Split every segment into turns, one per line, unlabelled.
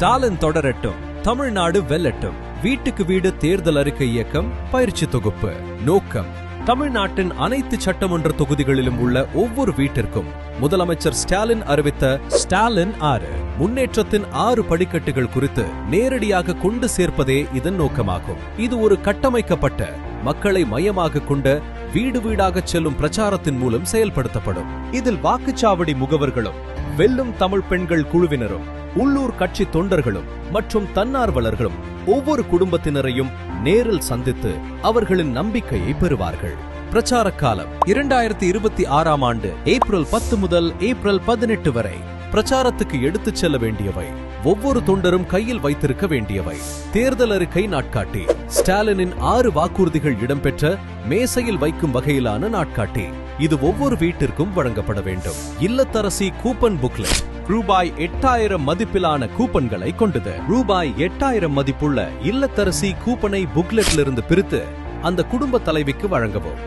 ஸ்டாலின் தொடரட்டும், தமிழ்நாடு வெல்லட்டும். வீட்டுக்கு வீடு தேர்தல் அறிக்கை இயக்கம் பயிற்சி தொகுப்பு. நோக்கம்: தமிழ்நாட்டின் அனைத்து சட்டமன்ற தொகுதிகளிலும் உள்ள ஒவ்வொரு வீட்டிற்கும் முதலமைச்சர் ஸ்டாலின் அறிவித்த ஸ்டாலின் 6 முன்னேற்றத்தின் 6 படிக்கட்டுகள் குறித்து நேரடியாக கொண்டு சேர்ப்பதே இதன் நோக்கமாகும். இது ஒரு கட்டமைக்கப்பட்ட, மக்களை மையமாக கொண்ட, வீடு வீடாக செல்லும் பிரச்சாரத்தின் மூலம் செயல்படுத்தப்படும். இதில் வாக்குச்சாவடி முகவர்களும், வெல்லும் தமிழ் பெண்கள் குழுவினரும், உள்ளூர் கட்சி தொண்டர்களும் மற்றும் தன்னார்வலர்களும் ஒவ்வொரு குடும்பத்தினரையும் நேரில் சந்தித்து அவர்களின் நம்பிக்கையை பெறுவார்கள். பிரச்சார காலம் 2026ஆம் ஆண்டு ஏப்ரல் 10 முதல் ஏப்ரல் 18 வரை. பிரச்சாரத்துக்கு எடுத்துச் செல்ல வேண்டியவை: ஒவ்வொரு தொண்டரும் கையில் வைத்திருக்க வேண்டியவை தேர்தல் அறிக்கை நாட்காட்டி, ஸ்டாலினின் 6 வாக்குறுதிகள் இடம்பெற்ற மேசையில் வைக்கும் வகையிலான நாட்காட்டி. இது ஒவ்வொரு வீட்டிற்கும் வழங்கப்பட வேண்டும். இல்லத்தரசி கூப்பன் புக்லெட் ரூபாய் 8000 மதிப்பிலான கூப்பன்களை கொண்டது. ரூபாய் 8000 மதிப்புள்ள இல்லத்தரசி கூப்பனை புக்லெட்டிலிருந்து பிரித்து அந்த குடும்ப தலைவிக்கு வழங்கவும்.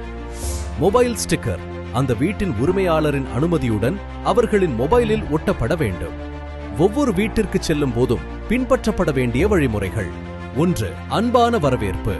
மொபைல் ஸ்டிக்கர் அந்த வீட்டின் உரிமையாளரின் அனுமதியுடன் அவர்களின் மொபைலில் ஒட்டப்பட வேண்டும். ஒவ்வொரு வீட்டிற்கு செல்லும் போதும் பின்பற்றப்பட வேண்டிய வழிமுறைகள்: 1. அன்பான வரவேற்பு.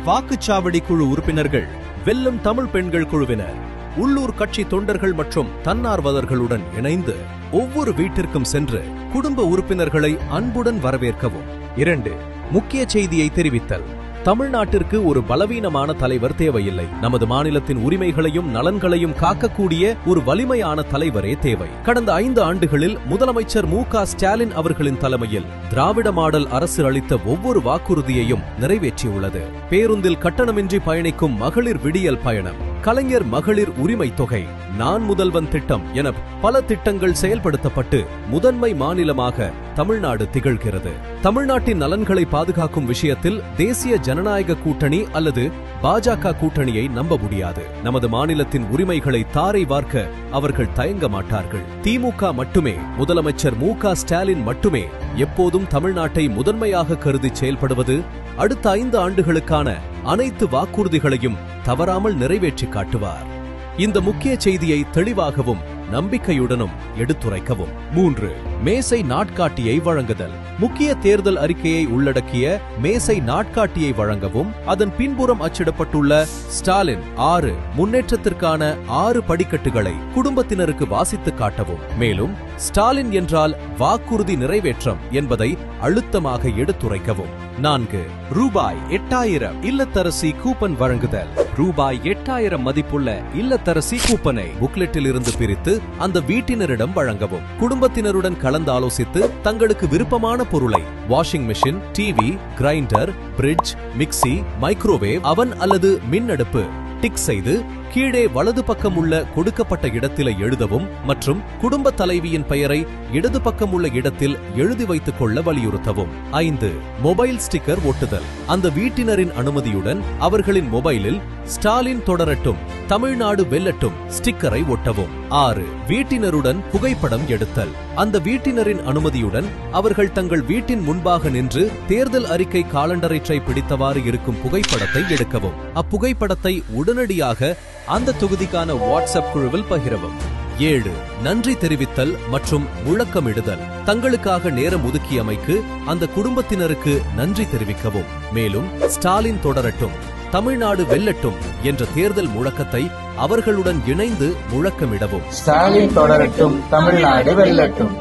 வாக்குச்சாவடி குழு உறுப்பினர்கள், வெல்லும் தமிழ் பெண்கள் குழுவினர், உள்ளூர் கட்சி தொண்டர்கள் மற்றும் தன்னார்வலர்களுடன் இணைந்து ஒவ்வொரு வீட்டிற்கும் சென்று குடும்ப உறுப்பினர்களை அன்புடன் வரவேற்கவும். 2. முக்கிய செய்தியை தெரிவித்தல். தமிழ்நாட்டிற்கு ஒரு பலவீனமான தலைவர் தேவையில்லை. நமது மாநிலத்தின் உரிமைகளையும் நலன்களையும் காக்கக்கூடிய ஒரு வலிமையான தலைவரே தேவை. கடந்த 5 ஆண்டுகளில் முதலமைச்சர் மு.க. ஸ்டாலின் அவர்களின் தலைமையில் திராவிட மாடல் அரசு அளித்த ஒவ்வொரு வாக்குறுதியையும் நிறைவேற்றியுள்ளது. பேருந்தில் கட்டணமின்றி பயணிக்கும் மகளிர் விடியல் பயணம், கலைஞர் மகளிர் உரிமை தொகை, நான் முதல்வன் திட்டம் என பல திட்டங்கள் செயல்படுத்தப்பட்டு முதன்மை மாநிலமாக தமிழ்நாடு திகழ்கிறது. தமிழ்நாட்டின் நலன்களை பாதுகாக்கும் விஷயத்தில் தேசிய ஜனநாயக கூட்டணி அல்லது பாஜக கூட்டணியை நம்ப முடியாது. நமது மாநிலத்தின் உரிமைகளை தாரை வார்க்க அவர்கள் தயங்க மாட்டார்கள். திமுக மட்டுமே, முதலமைச்சர் மு.க. ஸ்டாலின் மட்டுமே எப்போதும் தமிழ்நாட்டை முதன்மையாக கருதி செயல்படுவது, அடுத்த 5 ஆண்டுகளுக்கான அனைத்து வாக்குறுதிகளையும் தவறாமல் நிறைவேற்றி காட்டுவார். இந்த முக்கிய செய்தியை தெளிவாகவும் நம்பிக்கையுடனும் எடுத்துரைக்கவும். 3. மேசை நாட்காட்டியை வழங்குதல். முக்கிய தேர்தல் அறிக்கையை உள்ளடக்கிய மேசை நாட்காட்டியை வழங்கவும், அதன் பின்புறம் அச்சிடப்பட்டுள்ள ஸ்டாலின் 6 முன்னேற்றத்திற்கான 6 படிக்கட்டுகளை குடும்பத்தினருக்கு வாசித்து காட்டவும். மேலும் ஸ்டாலின் என்றால் வாக்குறுதி நிறைவேற்றம் என்பதை அழுத்தமாக எடுத்துரைக்கவும். 4. ரூபாய் 8000 இல்லத்தரசி கூப்பன் வழங்குதல். ரூபாய் 8000 மதிப்புள்ள இல்லத்தரசி கூப்பனை புக்லெட்டில் இருந்து பிரித்து அந்த வீட்டினரிடம் வழங்கவும். குடும்பத்தினருடன் கலந்து ஆலோசித்து தங்களுக்கு விருப்பமான பொருளை, washing machine, TV, grinder, fridge, mixie, microwave, oven அல்லது மின் அடுப்பு டிக் செய்து கீழே வலது பக்கம் உள்ள கொடுக்கப்பட்ட இடத்தில எழுதவும் மற்றும் குடும்ப தலைவியின் பெயரை இடது பக்கம் உள்ள இடத்தில் எழுதி வைத்துக் கொள்ள வலியுறுத்தவும். 5. Mobile sticker ஒட்டுதல். அந்த வீட்டினரின் அனுமதியுடன் அவர்களின் மொபைலில் ஸ்டாலின் தொடரட்டும், தமிழ்நாடு வெல்லட்டும் ஸ்டிக்கரை ஒட்டவும். 6. வீட்டினருடன் புகைப்படம் எடுத்தல். அந்த வீட்டினரின் அனுமதியுடன் அவர்கள் தங்கள் வீட்டின் முன்பாக நின்று தேர்தல் அறிக்கை காலண்டரை பிடித்தவாறு இருக்கும் புகைப்படத்தை எடுக்கவும். அப்புகைப்படத்தை உடனடியாக அந்த தொகுதிக்கான வாட்ஸ்அப் குழுவில் பகிரவும். 7. நன்றி தெரிவித்தல் மற்றும் முழக்கமிடுதல். தங்களுக்காக நேரம் ஒதுக்கியமைக்கு அந்த குடும்பத்தினருக்கு நன்றி தெரிவிக்கவும். மேலும் ஸ்டாலின் தொடரட்டும், தமிழ்நாடு வெல்லட்டும் என்ற தேர்தல் முழக்கத்தை அவர்களுடன் இணைந்து முழக்கமிடவும்.
ஸ்டாலின் தொடரட்டும், தமிழ்நாடு வெல்லட்டும்.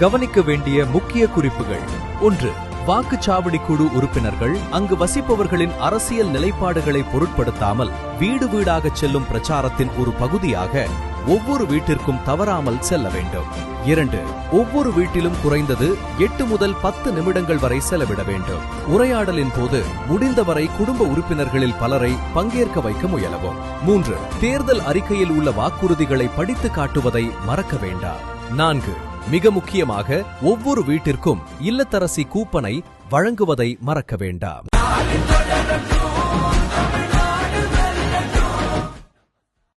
கவனிக்க வேண்டிய முக்கிய குறிப்புகள்: 1. வாக்குச்சாவடி குழு உறுப்பினர்கள் அங்கு வசிப்பவர்களின் அரசியல் நிலைப்பாடுகளை பொருட்படுத்தாமல் வீடு வீடாக செல்லும் பிரச்சாரத்தின் ஒரு பகுதியாக ஒவ்வொரு வீட்டிற்கும் தவறாமல் செல்ல வேண்டும். 2. ஒவ்வொரு வீட்டிலும் குறைந்தது 8 முதல் 10 நிமிடங்கள் வரை செலவிட வேண்டும். உரையாடலின் போது முடிந்தவரை குடும்ப உறுப்பினர்களில் பலரை பங்கேற்க வைக்க முயலவும். 3. தேர்தல் அறிக்கையில் உள்ள வாக்குறுதிகளை படித்து காட்டுவதை மறக்க வேண்டாம். 4. மிக முக்கியமாக ஒவ்வொரு வீட்டிற்கும் இல்லத்தரசி கூப்பனை வழங்குவதை மறக்க வேண்டாம்.